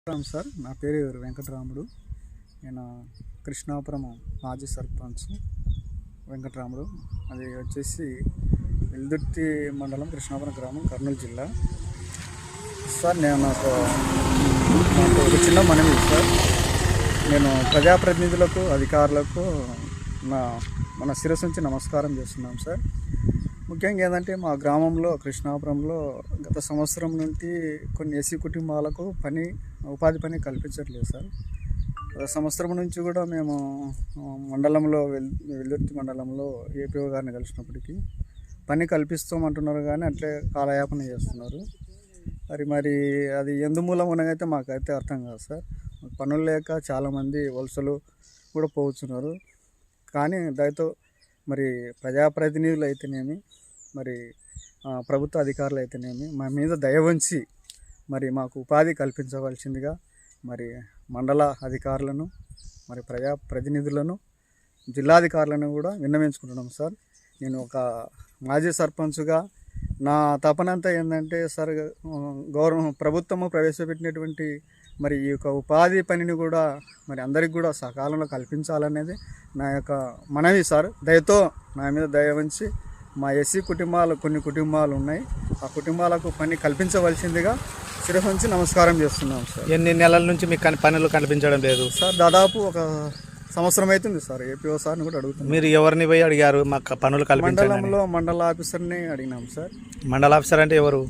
Sir, నా పేరు వెంకటరాముడు. నేను కృష్ణాపురం మాజీ సర్పంచ్ వెంకటరాముడు. అది వచ్చేసి వెల్దుర్తి మండలం, కృష్ణాపురం గ్రామం, కర్నూలు జిల్లా. సార్, నాకు ఒక చిన్న మనవి సార్. నేను ప్రజాప్రతినిధులకు, అధికారులకు మన శిరస్సు నుంచి నమస్కారం చేస్తున్నాం సార్. ముఖ్యంగా ఏంటంటే, మా గ్రామంలో కృష్ణాపురంలో గత సంవత్సరం నుండి కొన్ని ఎస్సీ కుటుంబాలకు ఉపాధి పని కల్పించట్లేదు సార్. గత సంవత్సరం నుంచి కూడా మేము మండలంలో వెల్దుర్తి మండలంలో ఏపీఓ గారిని కలిసినప్పటికీ పని కల్పిస్తామంటున్నారు, కానీ అట్లే కాలయాపన చేస్తున్నారు. మరి అది ఎందుమూలమునైతే మాకైతే అర్థం కాదు సార్. పనులు లేక చాలామంది వలసలు కూడా పోతున్నారు. కానీ దయతో మరి ప్రజాప్రతినిధులు అయితేనేమి, మరి ప్రభుత్వ అధికారులు అయితేనేమి మా మీద దయ ఉంచి మరి మాకు ఉపాధి కల్పించవలసిందిగా మరి మండల అధికారులను, మరి ప్రజాప్రతినిధులను, జిల్లాధికారులను కూడా విన్నవించుకుంటున్నాం సార్. నేను ఒక మాజీ సర్పంచ్గా నా తపనంతా ఏంటంటే సార్, ప్రభుత్వము ప్రవేశపెట్టినటువంటి మరి ఈ యొక్క ఉపాధి పనిని కూడా మరి అందరికి కూడా సకాలంలో కల్పించాలనేది నా యొక్క మనవి సార్. దయతో నా మీద దయ ఉంచి మా ఎస్సీ కొన్ని కుటుంబాలు ఉన్నాయి, ఆ కుటుంబాలకు పని కల్పించవలసిందిగా శిరస్సు నుంచి నమస్కారం చేస్తున్నాం సార్. ఎన్ని నెలల నుంచి మీకు పనులు కనిపించడం లేదు సార్? దాదాపు ఒక సంవత్సరం అవుతుంది సార్. ఏపీఓ సార్ని కూడా అడుగుతున్నాం. మీరు ఎవరిని పోయి అడిగారు మాకు పనులు కల్పించండి? మండలంలో మండల ఆఫీసర్ని అడిగినాం సార్. మండల ఆఫీసర్ అంటే ఎవరు?